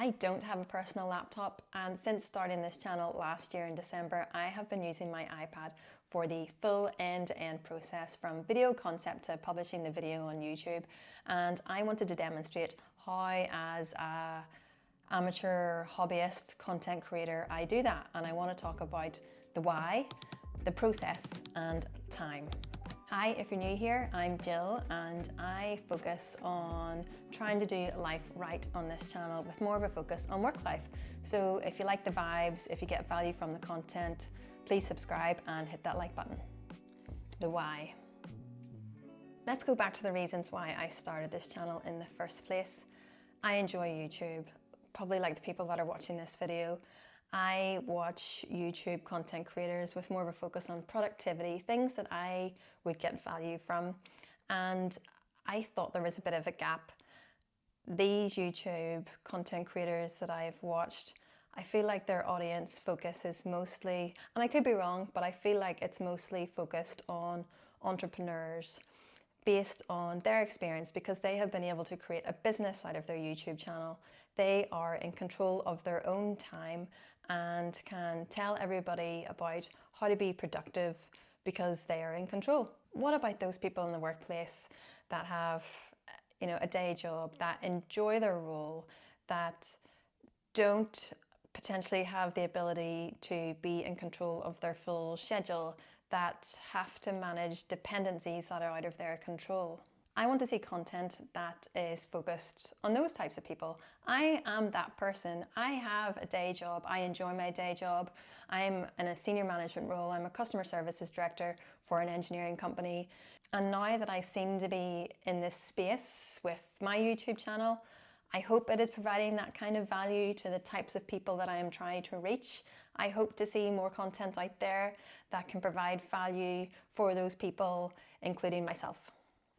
I don't have a personal laptop, and since starting this channel last year in December, I have been using my iPad for the full end-to-end process from video concept to publishing the video on YouTube. And I wanted to demonstrate how, as a amateur hobbyist content creator, I do that. And I want to talk about the why, the process, and time. Hi, if you're new here, I'm Jill and I focus on trying to do life right on this channel with more of a focus on work life. So if you like the vibes, if you get value from the content, please subscribe and hit that like button. The why. Let's go back to the reasons why I started this channel in the first place. I enjoy YouTube, probably like the people that are watching this video. I watch YouTube content creators with more of a focus on productivity, things that I would get value from. And I thought there was a bit of a gap. These YouTube content creators that I've watched, I feel like their audience focus is mostly, and I could be wrong, but I feel like it's mostly focused on entrepreneurs based on their experience because they have been able to create a business out of their YouTube channel. They are in control of their own time and can tell everybody about how to be productive because they are in control. What about those people in the workplace that have, a day job, that enjoy their role, that don't potentially have the ability to be in control of their full schedule, that have to manage dependencies that are out of their control? I want to see content that is focused on those types of people. I am that person. I have a day job. I enjoy my day job. I'm in a senior management role. I'm a customer services director for an engineering company. And now that I seem to be in this space with my YouTube channel, I hope it is providing that kind of value to the types of people that I am trying to reach. I hope to see more content out there that can provide value for those people, including myself.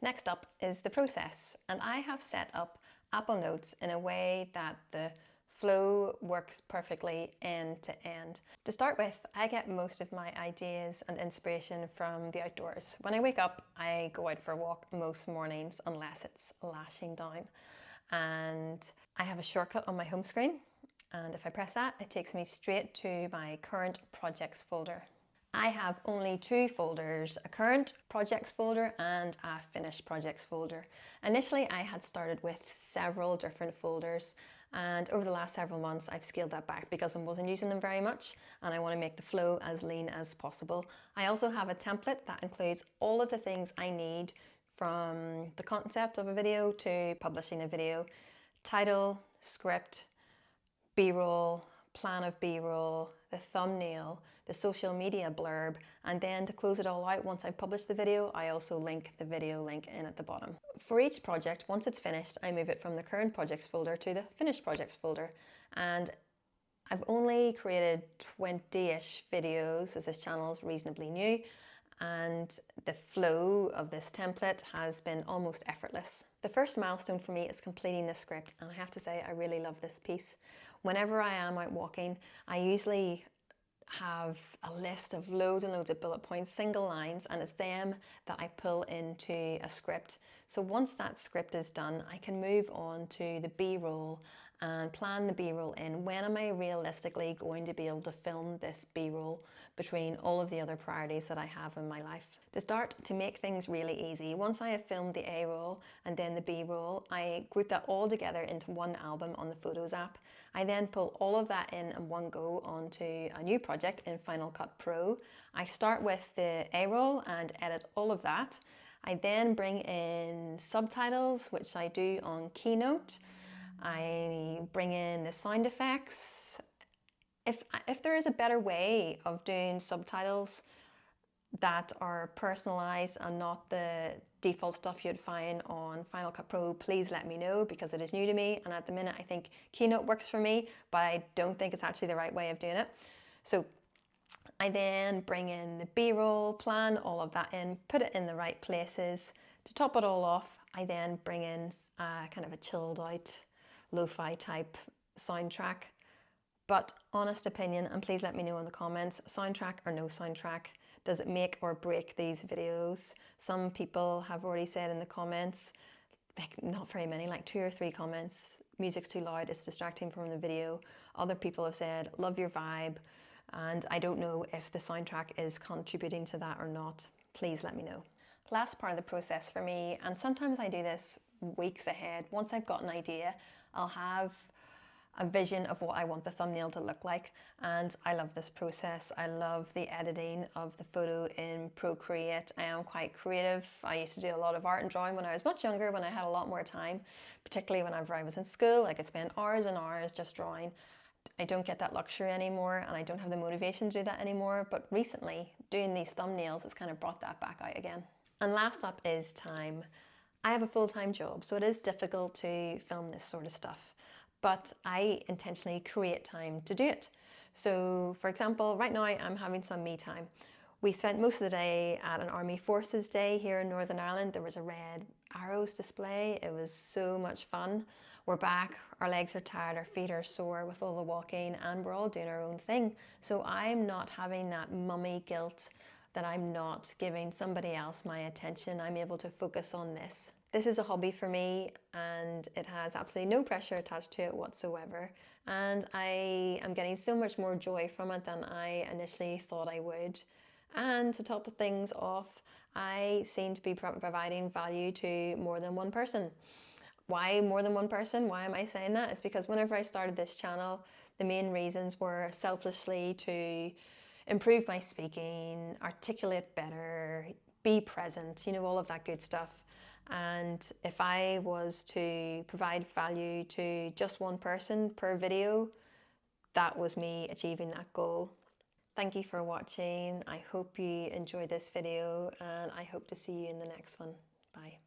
Next up is the process, and I have set up Apple Notes in a way that the flow works perfectly end to end. To start with, I get most of my ideas and inspiration from the outdoors. When I wake up, I go out for a walk most mornings unless it's lashing down. And I have a shortcut on my home screen, and if I press that, it takes me straight to my current projects folder. I have only two folders, a current projects folder and a finished projects folder. Initially, I had started with several different folders, and over the last several months, I've scaled that back because I wasn't using them very much, and I want to make the flow as lean as possible. I also have a template that includes all of the things I need from the concept of a video to publishing a video: title, script, B-roll, plan of B-roll, the thumbnail, the social media blurb, and then to close it all out, once I've published the video, I also link the video link in at the bottom. For each project, once it's finished, I move it from the current projects folder to the finished projects folder. And I've only created 20-ish videos, as this channel is reasonably new, and the flow of this template has been almost effortless. The first milestone for me is completing this script, and I have to say I really love this piece. Whenever I am out walking, I usually have a list of loads and loads of bullet points, single lines, and it's them that I pull into a script. So once that script is done, I can move on to the B-roll and plan the B-roll in. When am I realistically going to be able to film this B-roll between all of the other priorities that I have in my life? To start, to make things really easy, once I have filmed the A-roll and then the B-roll, I group that all together into one album on the Photos app. I then pull all of that in one go onto a new project in Final Cut Pro. I start with the A-roll and edit all of that. I then bring in subtitles, which I do on Keynote. I bring in the sound effects. If there is a better way of doing subtitles that are personalized and not the default stuff you'd find on Final Cut Pro, please let me know, because it is new to me, and at the minute I think Keynote works for me, but I don't think it's actually the right way of doing it. So I then bring in the B-roll, plan all of that in, put it in the right places. To top it all off, I then bring in kind of a chilled out lo-fi type soundtrack. But honest opinion, and please let me know in the comments, soundtrack or no soundtrack, does it make or break these videos? Some people have already said in the comments, like not very many, like 2 or 3 comments, music's too loud, it's distracting from the video. Other people have said, love your vibe, and I don't know if the soundtrack is contributing to that or not. Please let me know. Last part of the process for me, and sometimes I do this weeks ahead, once I've got an idea, I'll have a vision of what I want the thumbnail to look like, and I love this process. I love the editing of the photo in Procreate. I am quite creative. I used to do a lot of art and drawing when I was much younger, when I had a lot more time, particularly whenever I was in school. I could spend hours and hours just drawing. I don't get that luxury anymore, and I don't have the motivation to do that anymore, but recently doing these thumbnails has kind of brought that back out again. And last up is time. I have a full-time job, so it is difficult to film this sort of stuff, but I intentionally create time to do it. So for example, right now I'm having some me time. We spent most of the day at an Army Forces Day here in Northern Ireland. There was a red arrows display. It was so much fun. We're back, our legs are tired, our feet are sore with all the walking, and we're all doing our own thing. So I'm not having that mummy guilt that I'm not giving somebody else my attention. I'm able to focus on this. This is a hobby for me, and it has absolutely no pressure attached to it whatsoever. And I am getting so much more joy from it than I initially thought I would. And to top things off, I seem to be providing value to more than one person. Why more than one person? Why am I saying that? It's because whenever I started this channel, the main reasons were selfishly to improve my speaking, articulate better, be present, you know, all of that good stuff. And if I was to provide value to just one person per video, that was me achieving that goal. Thank you for watching. I hope you enjoyed this video, and I hope to see you in the next one. Bye.